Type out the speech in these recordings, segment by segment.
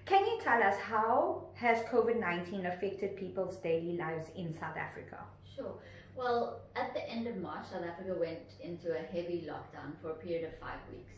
Can you tell us how has COVID-19 affected people's daily lives in South Africa? Sure. Well, at the end of March, South Africa went into a heavy lockdown for a period of 5 weeks.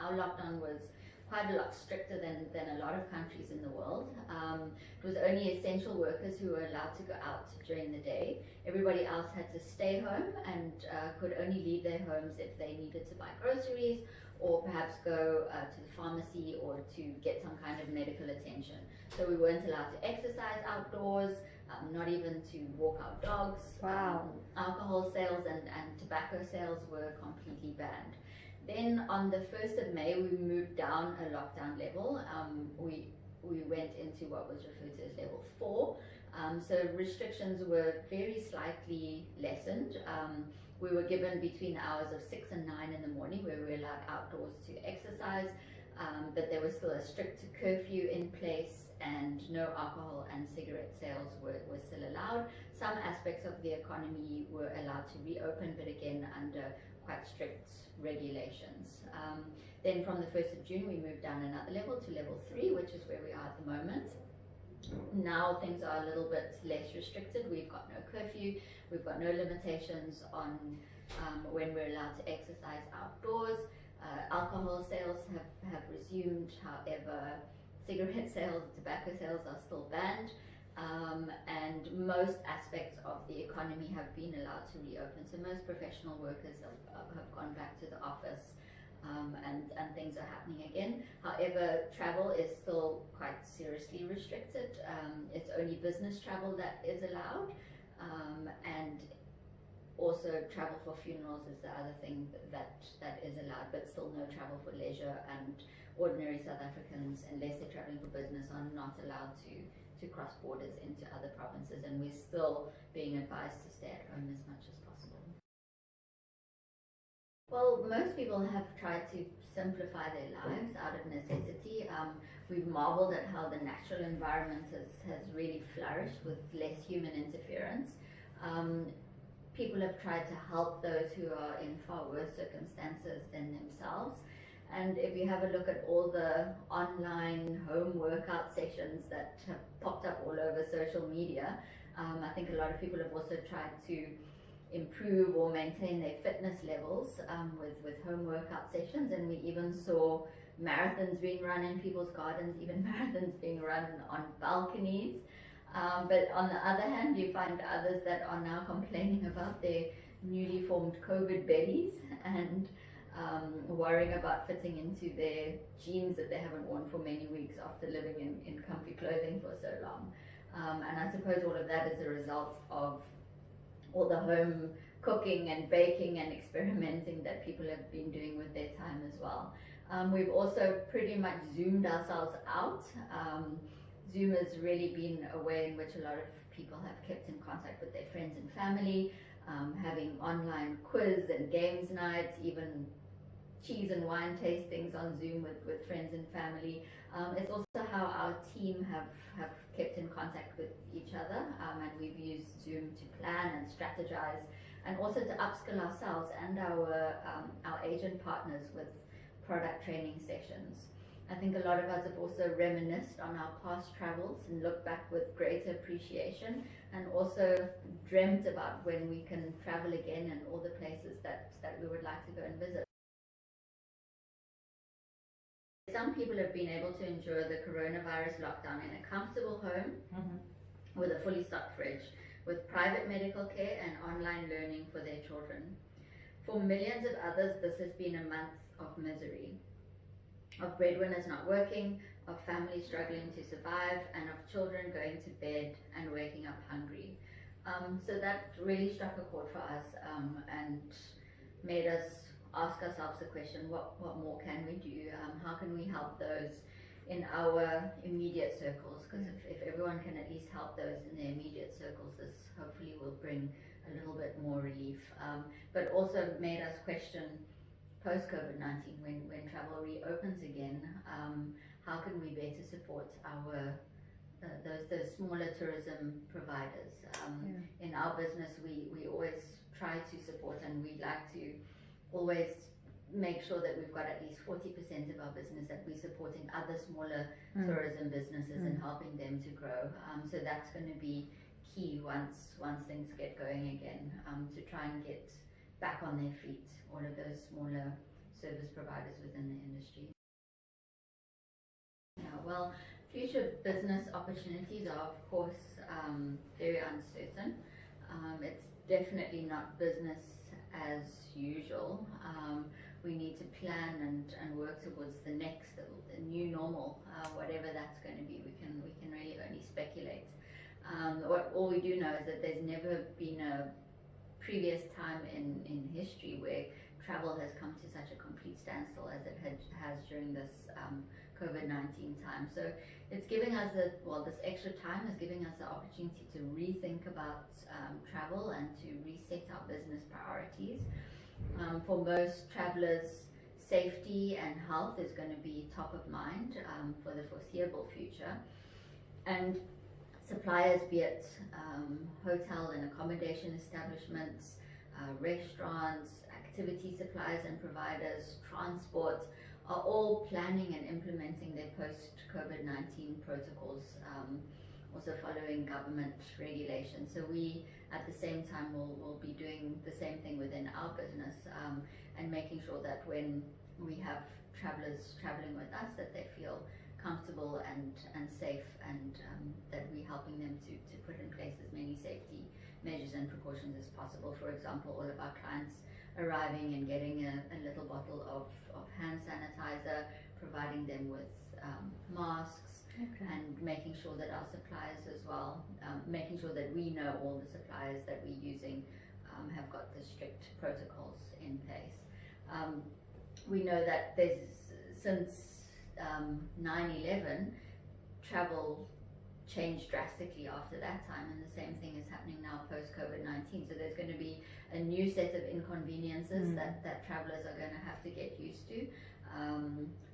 Our lockdown was quite a lot stricter than a lot of countries in the world. It was only essential workers who were allowed to go out during the day. Everybody else had to stay home and could only leave their homes if they needed to buy groceries or perhaps go to the pharmacy or to get some kind of medical attention. So we weren't allowed to exercise outdoors, not even to walk our dogs. Wow. Alcohol sales and tobacco sales were completely banned. Then on the 1st of May, we moved down a lockdown level. We went into what was referred to as level 4. So restrictions were very slightly lessened. We were given between the hours of 6 and 9 in the morning where we were allowed outdoors to exercise, but there was still a strict curfew in place and no alcohol and cigarette sales were still allowed. Some aspects of the economy were allowed to reopen, but again under quite strict regulations. Then from the 1st of June we moved down another level to level 3, which is where we are at the moment. Now things are a little bit less restricted. We've got no curfew, we've got no limitations on when we're allowed to exercise outdoors. Alcohol sales have resumed, however cigarette sales, tobacco sales are still banned, and most aspects of the economy have been allowed to reopen. So most professional workers have gone back to the office, and things are happening again. However, travel is still quite seriously restricted. It's only business travel that is allowed, and also travel for funerals is the other thing that is allowed, but still no travel for leisure, and ordinary South Africans, unless they're traveling for business, are not allowed to cross borders into other provinces, and we're still being advised to stay at home as much as possible. Well, most people have tried to simplify their lives out of necessity. We've marveled at how the natural environment has really flourished with less human interference. People have tried to help those who are in far worse circumstances than themselves. And if you have a look at all the online home workout sessions that have popped up all over social media, I think a lot of people have also tried to improve or maintain their fitness levels with home workout sessions. And we even saw marathons being run in people's gardens, even marathons being run on balconies. But on the other hand, you find others that are now complaining about their newly formed COVID bellies and worrying about fitting into their jeans that they haven't worn for many weeks after living in comfy clothing for so long. And I suppose all of that is a result of all the home cooking and baking and experimenting that people have been doing with their time as well. We've also pretty much zoomed ourselves out. Zoom has really been a way in which a lot of people have kept in contact with their friends and family, having online quiz and games nights, even cheese and wine tastings on Zoom with friends and family. It's also how our team have kept in contact with each other, and we've used Zoom to plan and strategize, and also to upskill ourselves and our agent partners with product training sessions. I think a lot of us have also reminisced on our past travels and looked back with greater appreciation, and also dreamt about when we can travel again and all the places that we would like to go and visit. Some people have been able to endure the coronavirus lockdown in a comfortable home with a fully stocked fridge, with private medical care and online learning for their children. For millions of others, this has been a month of misery, of breadwinners not working, of families struggling to survive, and of children going to bed and waking up hungry. So that really struck a chord for us, and made us ask ourselves the question, what more can we do? How can we help those in our immediate circles? Because if everyone can at least help those in their immediate circles, this hopefully will bring a little bit more relief. But also made us question, post-COVID-19, when travel reopens again, how can we better support our those smaller tourism providers? In our business, we always try to support, and we like to always make sure that we've got at least 40% of our business that we're supporting other smaller tourism businesses and helping them to grow. So that's going to be key once things get going again, to try and get back on their feet all of those smaller service providers within the industry. Yeah, well, future business opportunities are of course very uncertain. It's definitely not business as usual. We need to plan and work towards the next, the new normal, whatever that's going to be. We can really only speculate. All we do know is that there's never been a previous time in history where travel has come to such a complete standstill as it has during this COVID-19 time. So it's giving us this extra time is giving us the opportunity to rethink about travel and to reset our business priorities. For most travelers, safety and health is going to be top of mind for the foreseeable future. And suppliers, be it hotel and accommodation establishments, restaurants, activity suppliers and providers, transport, are all planning and implementing their post-COVID-19 protocols, also following government regulations. So we, at the same time, will be doing the same thing within our business, and making sure that when we have travelers traveling with us, that they feel comfortable and safe, and that we're helping them to put in place as many safety measures and precautions as possible. For example, all of our clients arriving and getting a little bottle of hand sanitizer, providing them with masks, and making sure that our suppliers as well, making sure that we know all the suppliers that we're using have got the strict protocols in place. We know that since 9/11, travel changed drastically after that time, and the same thing is happening now post-COVID-19. So there's going to be a new set of inconveniences that travelers are going to have to get used to.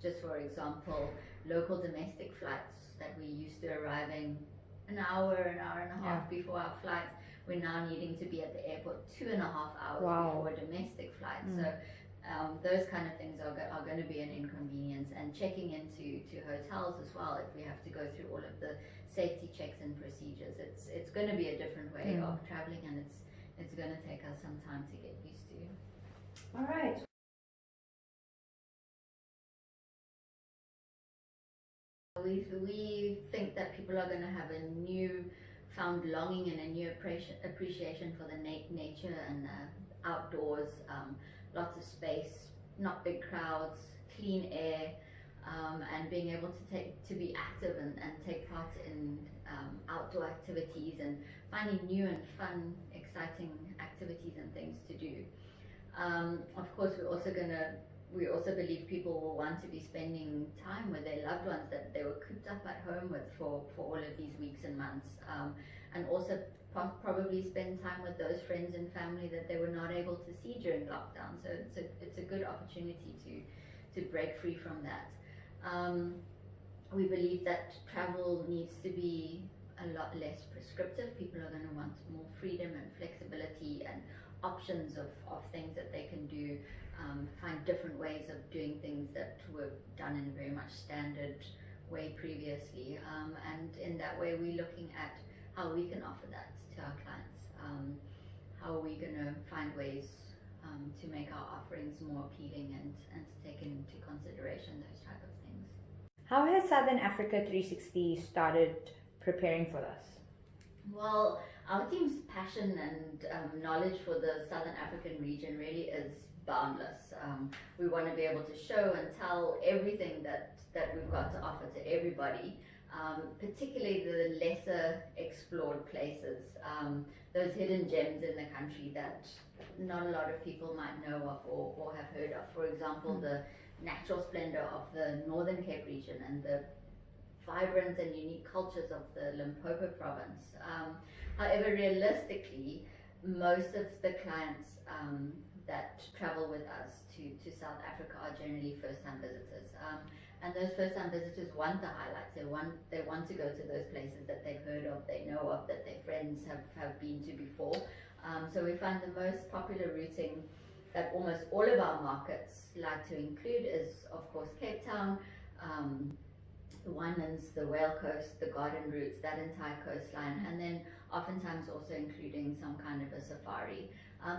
Just for example, local domestic flights that we used to arriving an hour and a half before our flight, we're now needing to be at the airport 2.5 hours before a domestic flight. So those kind of things are going to be an inconvenience, and checking into hotels as well, if we have to go through all of the safety checks and procedures. It's going to be a different way of traveling, and it's going to take us some time to get used to. All right. We think that people are going to have a new found longing and a new appreciation for the nature and outdoors, lots of space, not big crowds, clean air, and being able to be active and take part in outdoor activities, and finding new and fun, exciting activities and things to do. Of course, we also believe people will want to be spending time with their loved ones that they were cooped up at home with for all of these weeks and months, and also probably spend time with those friends and family that they were not able to see during lockdown. So it's a good opportunity to break free from that. We believe that travel needs to be a lot less prescriptive. People are going to want more freedom and flexibility and options of things that they can do, find different ways of doing things that were done in a very much standard way previously, and in that way we're looking at how we can offer that to our clients. How are we going to find ways to make our offerings more appealing and to take into consideration those type of things. How has Southern Africa 360 started preparing for this? Well, our team's passion and knowledge for the Southern African region really is boundless. We want to be able to show and tell everything that we've got to offer to everybody, particularly the lesser explored places, those hidden gems in the country that not a lot of people might know of or have heard of. For example, the natural splendor of the Northern Cape region and the vibrant and unique cultures of the Limpopo province. However, realistically, most of the clients that travel with us to South Africa are generally first-time visitors. And those first-time visitors want the highlights. They want to go to those places that they've heard of, they know of, that their friends have been to before. So we find the most popular routing that almost all of our markets like to include is, of course, Cape Town, the Winelands, the Whale Coast, the Garden Routes, that entire coastline, and then oftentimes also including some kind of a safari.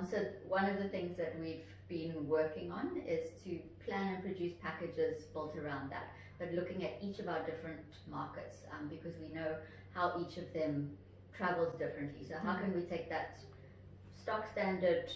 So one of the things that we've been working on is to plan and produce packages built around that, but looking at each of our different markets, because we know how each of them travels differently. So how can we take that stock standard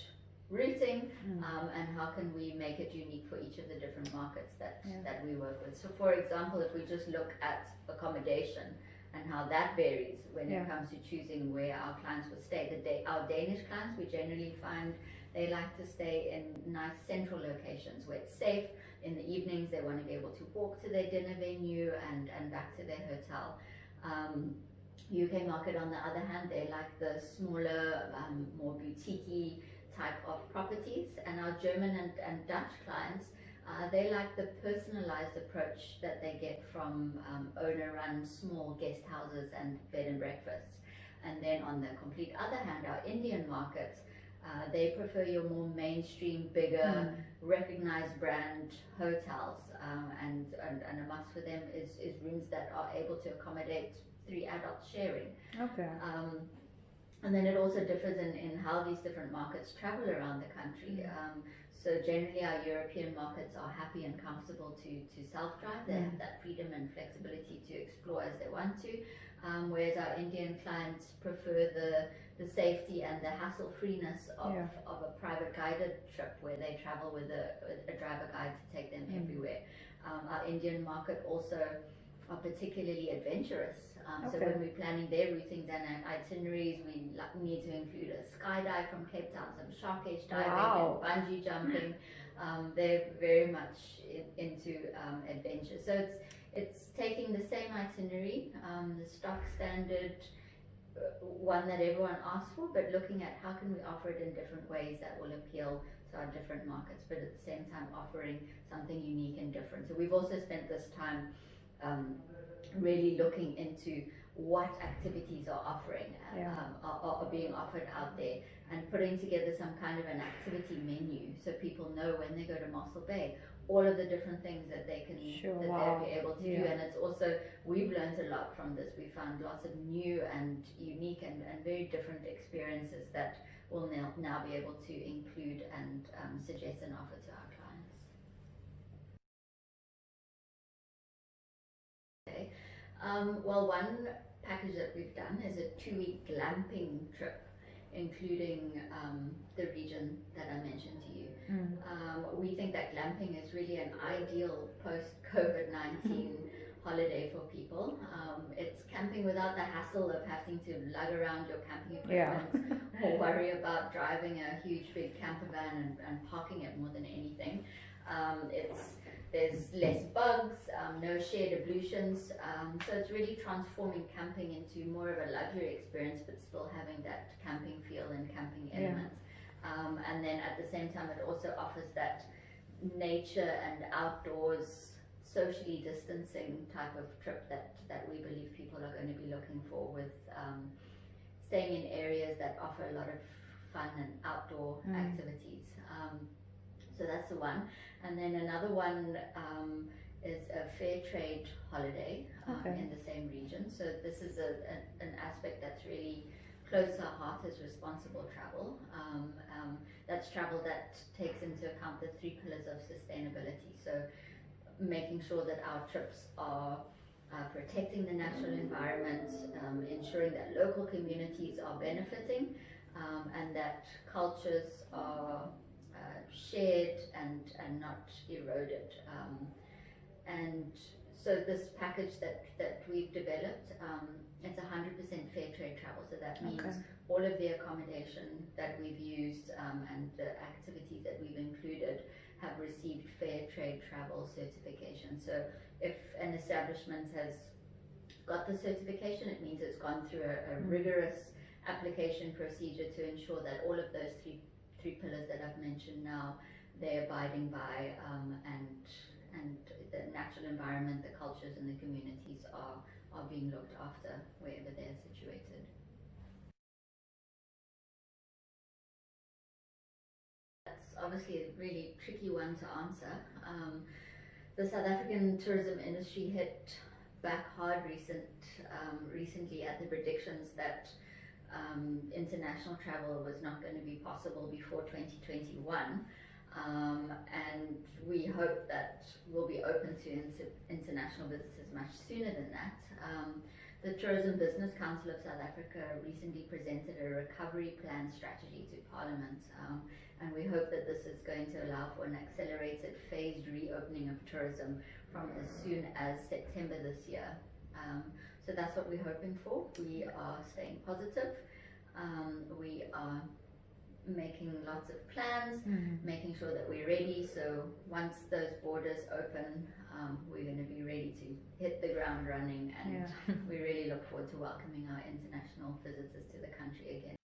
routing, and how can we make it unique for each of the different markets that we work with. So for example, if we just look at accommodation and how that varies when it comes to choosing where our clients will stay. Our Danish clients, we generally find they like to stay in nice central locations where it's safe. In the evenings they want to be able to walk to their dinner venue and back to their hotel. UK market on the other hand, they like the smaller, more boutique-y type of properties, and our German and Dutch clients, they like the personalized approach that they get from owner-run small guest houses and bed and breakfasts. And then on the complete other hand, our Indian markets, they prefer your more mainstream, bigger, recognized brand hotels, and a must for them is rooms that are able to accommodate 3 adults sharing. Okay. And then it also differs in how these different markets travel around the country. So generally our European markets are happy and comfortable to self-drive. They have that freedom and flexibility to explore as they want to. Whereas our Indian clients prefer the safety and the hassle-freeness of a private guided trip where they travel with a driver guide to take them everywhere. Our Indian market also are particularly adventurous. So when we're planning their routings and itineraries, we need to include a skydive from Cape Town, some shark cage diving and bungee jumping. They're very much into adventure. So it's taking the same itinerary, the stock standard one that everyone asks for, but looking at how can we offer it in different ways that will appeal to our different markets, but at the same time offering something unique and different. So we've also spent this time really looking into what activities are offering, are being offered out there, and putting together some kind of an activity menu so people know when they go to Mossel Bay all of the different things that they can they'll be able to do. And it's also, we've learned a lot from this. We found lots of new and unique and very different experiences that we'll now be able to include and suggest and offer to our clients. Okay. Well, one package that we've done is a 2-week glamping trip, including the region that I mentioned to you. We think that glamping is really an ideal post-COVID-19 holiday for people. It's camping without the hassle of having to lug around your camping equipment or worry about driving a huge big camper van and parking it more than anything. There's less bugs, no shared ablutions, so it's really transforming camping into more of a luxury experience, but still having that camping feel and camping element. And then at the same time, it also offers that nature and outdoors, socially distancing type of trip that we believe people are going to be looking for, with staying in areas that offer a lot of fun and outdoor activities. So that's the one. And then another one is a fair trade holiday in the same region. So this is an aspect that's really close to our heart, is responsible travel. That's travel that takes into account the 3 pillars of sustainability. So making sure that our trips are protecting the natural environment, ensuring that local communities are benefiting, and that cultures are shared and not eroded. And so this package that we've developed, it's 100% fair trade travel. So that means all of the accommodation that we've used and the activities that we've included have received fair trade travel certification. So if an establishment has got the certification, it means it's gone through a rigorous application procedure to ensure that all of those three pillars that I've mentioned now, they're abiding by, and the natural environment, the cultures and the communities are being looked after wherever they're situated. That's obviously a really tricky one to answer. The South African tourism industry hit back hard recently at the predictions that international travel was not going to be possible before 2021. And we hope that we'll be open to international visitors much sooner than that. The Tourism Business Council of South Africa recently presented a recovery plan strategy to Parliament, and we hope that this is going to allow for an accelerated phased reopening of tourism from as soon as September this year. So that's what we're hoping for. We are staying positive. We are making lots of plans, making sure that we're ready. So once those borders open, we're going to be ready to hit the ground running, and we really look forward to welcoming our international visitors to the country again.